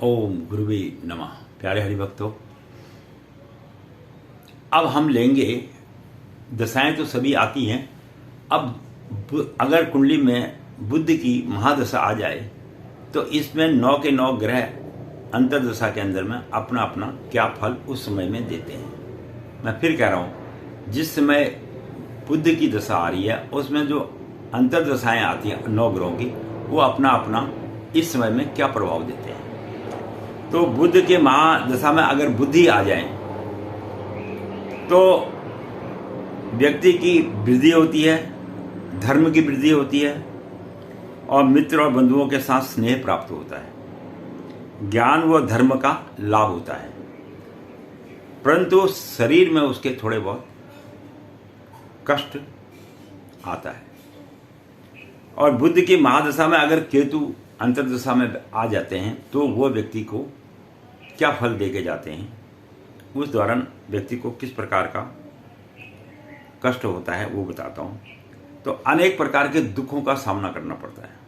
ओम गुरुवे नमः। प्यारे हरिभक्तों, अब हम लेंगे, दशाएं तो सभी आती हैं। अब अगर कुंडली में बुध की महादशा आ जाए तो इसमें 9 के 9 ग्रह अंतर्दशा के अंदर में अपना अपना क्या फल उस समय में देते हैं। मैं फिर कह रहा हूँ, जिस समय बुध की दशा आ रही है उसमें जो अंतर्दशाएं आती हैं 9 ग्रहों की, वो अपना अपना इस समय में क्या प्रभाव देते हैं। तो बुध के महादशा में अगर बुद्धि आ जाए तो व्यक्ति की वृद्धि होती है, धर्म की वृद्धि होती है और मित्र और बंधुओं के साथ स्नेह प्राप्त होता है, ज्ञान व धर्म का लाभ होता है, परंतु शरीर में उसके थोड़े बहुत कष्ट आता है। और बुध की महादशा में अगर केतु अंतर्दशा में आ जाते हैं तो वो व्यक्ति को क्या फल दे के जाते हैं, उस दौरान व्यक्ति को किस प्रकार का कष्ट होता है वो बताता हूँ। तो अनेक प्रकार के दुखों का सामना करना पड़ता है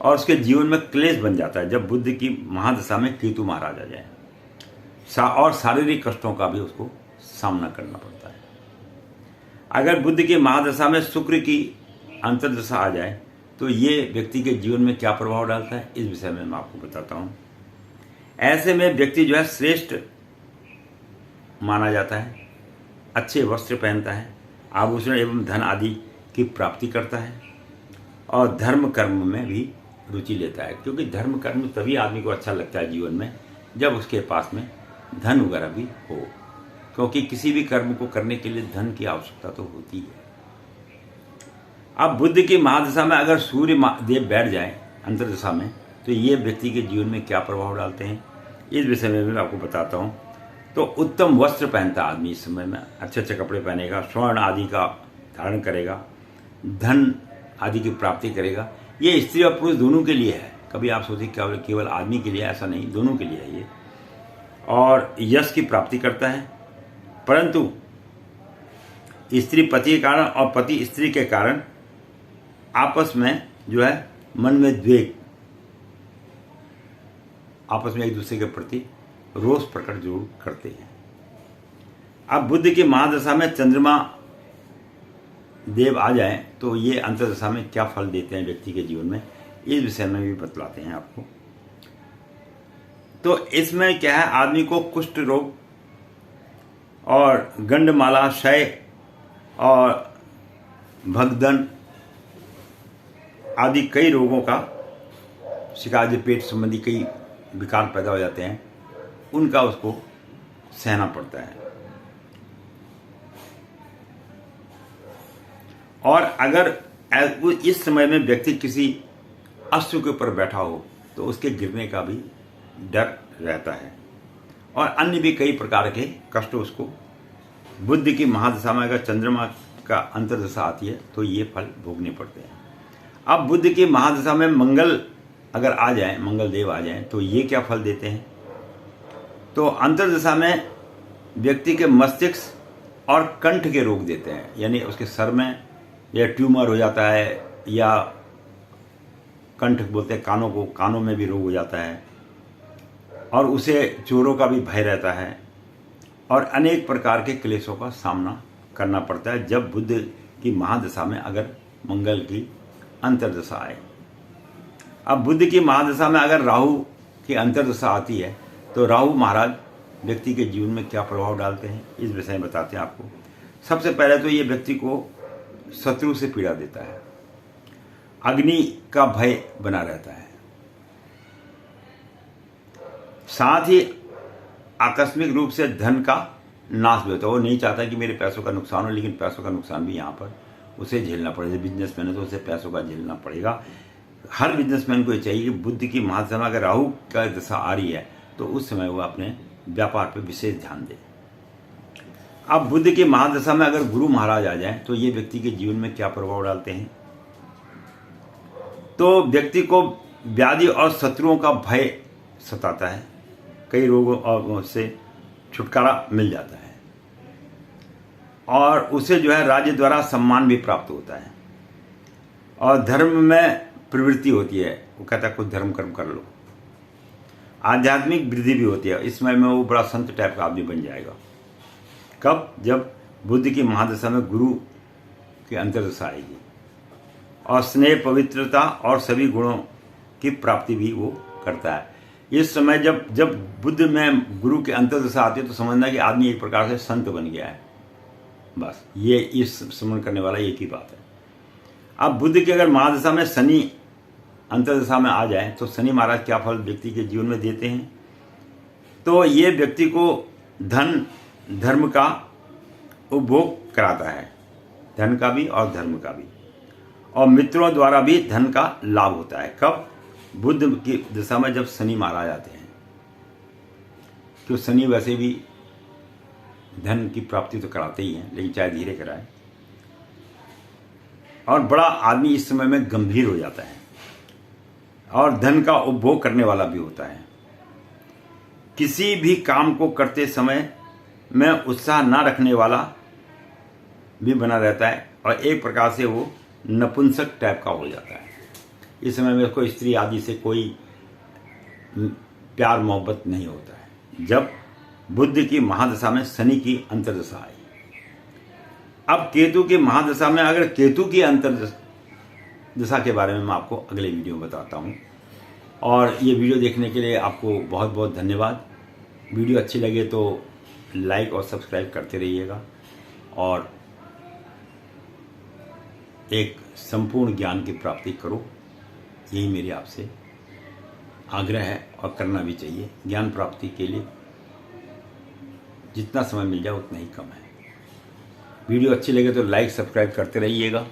और उसके जीवन में क्लेश बन जाता है जब बुध की महादशा में केतु महाराज आ जाए, और शारीरिक कष्टों का भी उसको सामना करना पड़ता है। अगर बुध की महादशा में शुक्र की अंतर्दशा आ जाए तो ये व्यक्ति के जीवन में क्या प्रभाव डालता है, इस विषय में मैं आपको बताता हूँ। ऐसे में व्यक्ति जो है श्रेष्ठ माना जाता है, अच्छे वस्त्र पहनता है, आभूषण एवं धन आदि की प्राप्ति करता है और धर्म कर्म में भी रुचि लेता है, क्योंकि धर्म कर्म तभी आदमी को अच्छा लगता है जीवन में जब उसके पास में धन वगैरह भी हो, क्योंकि किसी भी कर्म को करने के लिए धन की आवश्यकता तो होती है। अब बुध की महादशा में अगर सूर्य देव बैठ जाए अंतर्दशा में तो ये व्यक्ति के जीवन में क्या प्रभाव डालते हैं, इस विषय में मैं आपको बताता हूँ। तो उत्तम वस्त्र पहनता आदमी इस समय में, अच्छे अच्छे कपड़े पहनेगा, स्वर्ण आदि का धारण करेगा, धन आदि की प्राप्ति करेगा। ये स्त्री और पुरुष दोनों के लिए है, कभी आप सोचिए केवल आदमी के लिए, ऐसा नहीं, दोनों के लिए है ये। और यश की प्राप्ति करता है, परंतु स्त्री पति के कारण और पति स्त्री के कारण आपस में जो है मन में द्वेग, आपस में एक दूसरे के प्रति रोष प्रकट जरूर करते हैं। अब बुध की महादशा में चंद्रमा देव आ जाए तो ये अंतर्दशा में क्या फल देते हैं व्यक्ति के जीवन में, इस विषय में भी बतलाते हैं आपको। तो इसमें क्या है, आदमी को कुष्ठ रोग और गंडमाला, क्षय और भगदन आदि कई रोगों का शिकायत, पेट संबंधी कई विकार पैदा हो जाते हैं, उनका उसको सहना पड़ता है। और अगर इस समय में व्यक्ति किसी अश्व के ऊपर बैठा हो तो उसके गिरने का भी डर रहता है और अन्य भी कई प्रकार के कष्ट उसको बुध की महादशा में अगर चंद्रमा का अंतर्दशा आती है तो ये फल भोगने पड़ते हैं। अब बुध की महादशा में मंगल अगर आ जाए, मंगल देव आ जाए तो ये क्या फल देते हैं। तो अंतर्दशा में व्यक्ति के मस्तिष्क और कंठ के रोग देते हैं, यानी उसके सर में या ट्यूमर हो जाता है, या कंठ बोलते हैं कानों को, कानों में भी रोग हो जाता है और उसे चोरों का भी भय रहता है और अनेक प्रकार के क्लेशों का सामना करना पड़ता है जब बुध की महादशा में अगर मंगल की अंतर्दशा आए। अब बुध की महादशा में अगर राहु की अंतर्दशा आती है तो राहु महाराज व्यक्ति के जीवन में क्या प्रभाव डालते हैं, इस विषय में बताते हैं आपको। सबसे पहले तो ये व्यक्ति को शत्रु से पीड़ा देता है, अग्नि का भय बना रहता है, साथ ही आकस्मिक रूप से धन का नाश भी होता है। वो नहीं चाहता कि मेरे पैसों का नुकसान हो, लेकिन पैसों का नुकसान भी यहाँ पर उसे झेलना पड़ेगा। बिजनेसमैन है तो उसे पैसों का झेलना पड़ेगा। हर बिजनेसमैन को ये चाहिए कि बुध की महादशा में अगर राहु का दशा आ रही है तो उस समय वो अपने व्यापार पर विशेष ध्यान दे। अब बुध की महादशा में अगर गुरु महाराज आ जाए तो ये व्यक्ति के जीवन में क्या प्रभाव डालते हैं। तो व्यक्ति को व्याधि और शत्रुओं का भय सताता है, कई रोगों से छुटकारा मिल जाता है और उसे जो है राज्य द्वारा सम्मान भी प्राप्त होता है और धर्म में प्रवृत्ति होती है, वो कहता है कुछ धर्म कर्म कर लो। आध्यात्मिक वृद्धि भी होती है। इस समय में वो बड़ा संत टाइप का आदमी बन जाएगा। कब? जब बुद्ध की महादशा में गुरु की अंतर्दशा आएगी, और स्नेह, पवित्रता और सभी गुणों की प्राप्ति भी वो करता है। इस समय जब बुद्ध में गुरु की अंतर्दशा आती है तो समझना कि आदमी एक प्रकार से संत बन गया है। बस ये इस स्मरण करने वाला एक ही बात है। अब बुद्ध की अगर महादशा में शनि अंतर्दशा में आ जाए तो शनि महाराज क्या फल व्यक्ति के जीवन में देते हैं? तो ये व्यक्ति को धन धर्म का उपभोग कराता है, धन का भी और धर्म का भी, और मित्रों द्वारा भी धन का लाभ होता है। कब? बुद्ध की दशा में जब शनि महाराज आते हैं, तो शनि वैसे भी धन की प्राप्ति तो कराते ही हैं, लेकिन चाहे धीरे कराए। और बड़ा आदमी इस समय में गंभीर हो जाता है और धन का उपभोग करने वाला भी होता है। किसी भी काम को करते समय में उत्साह ना रखने वाला भी बना रहता है, और एक प्रकार से वो नपुंसक टाइप का हो जाता है। इस समय में उसको स्त्री आदि से कोई प्यार मोहब्बत नहीं होता है, जब बुद्ध की महादशा में शनि की अंतर्दशा आई। अब केतु की महादशा में, अगर केतु की अंतर्दशा के बारे में मैं आपको अगले वीडियो में बताता हूँ। और ये वीडियो देखने के लिए आपको बहुत बहुत धन्यवाद। वीडियो अच्छी लगे तो लाइक और सब्सक्राइब करते रहिएगा, और एक संपूर्ण ज्ञान की प्राप्ति करो, यही मेरी आपसे आग्रह है, और करना भी चाहिए। ज्ञान प्राप्ति के लिए जितना समय मिल जाए उतना ही कम है। वीडियो अच्छी लगे तो लाइक सब्सक्राइब करते रहिएगा।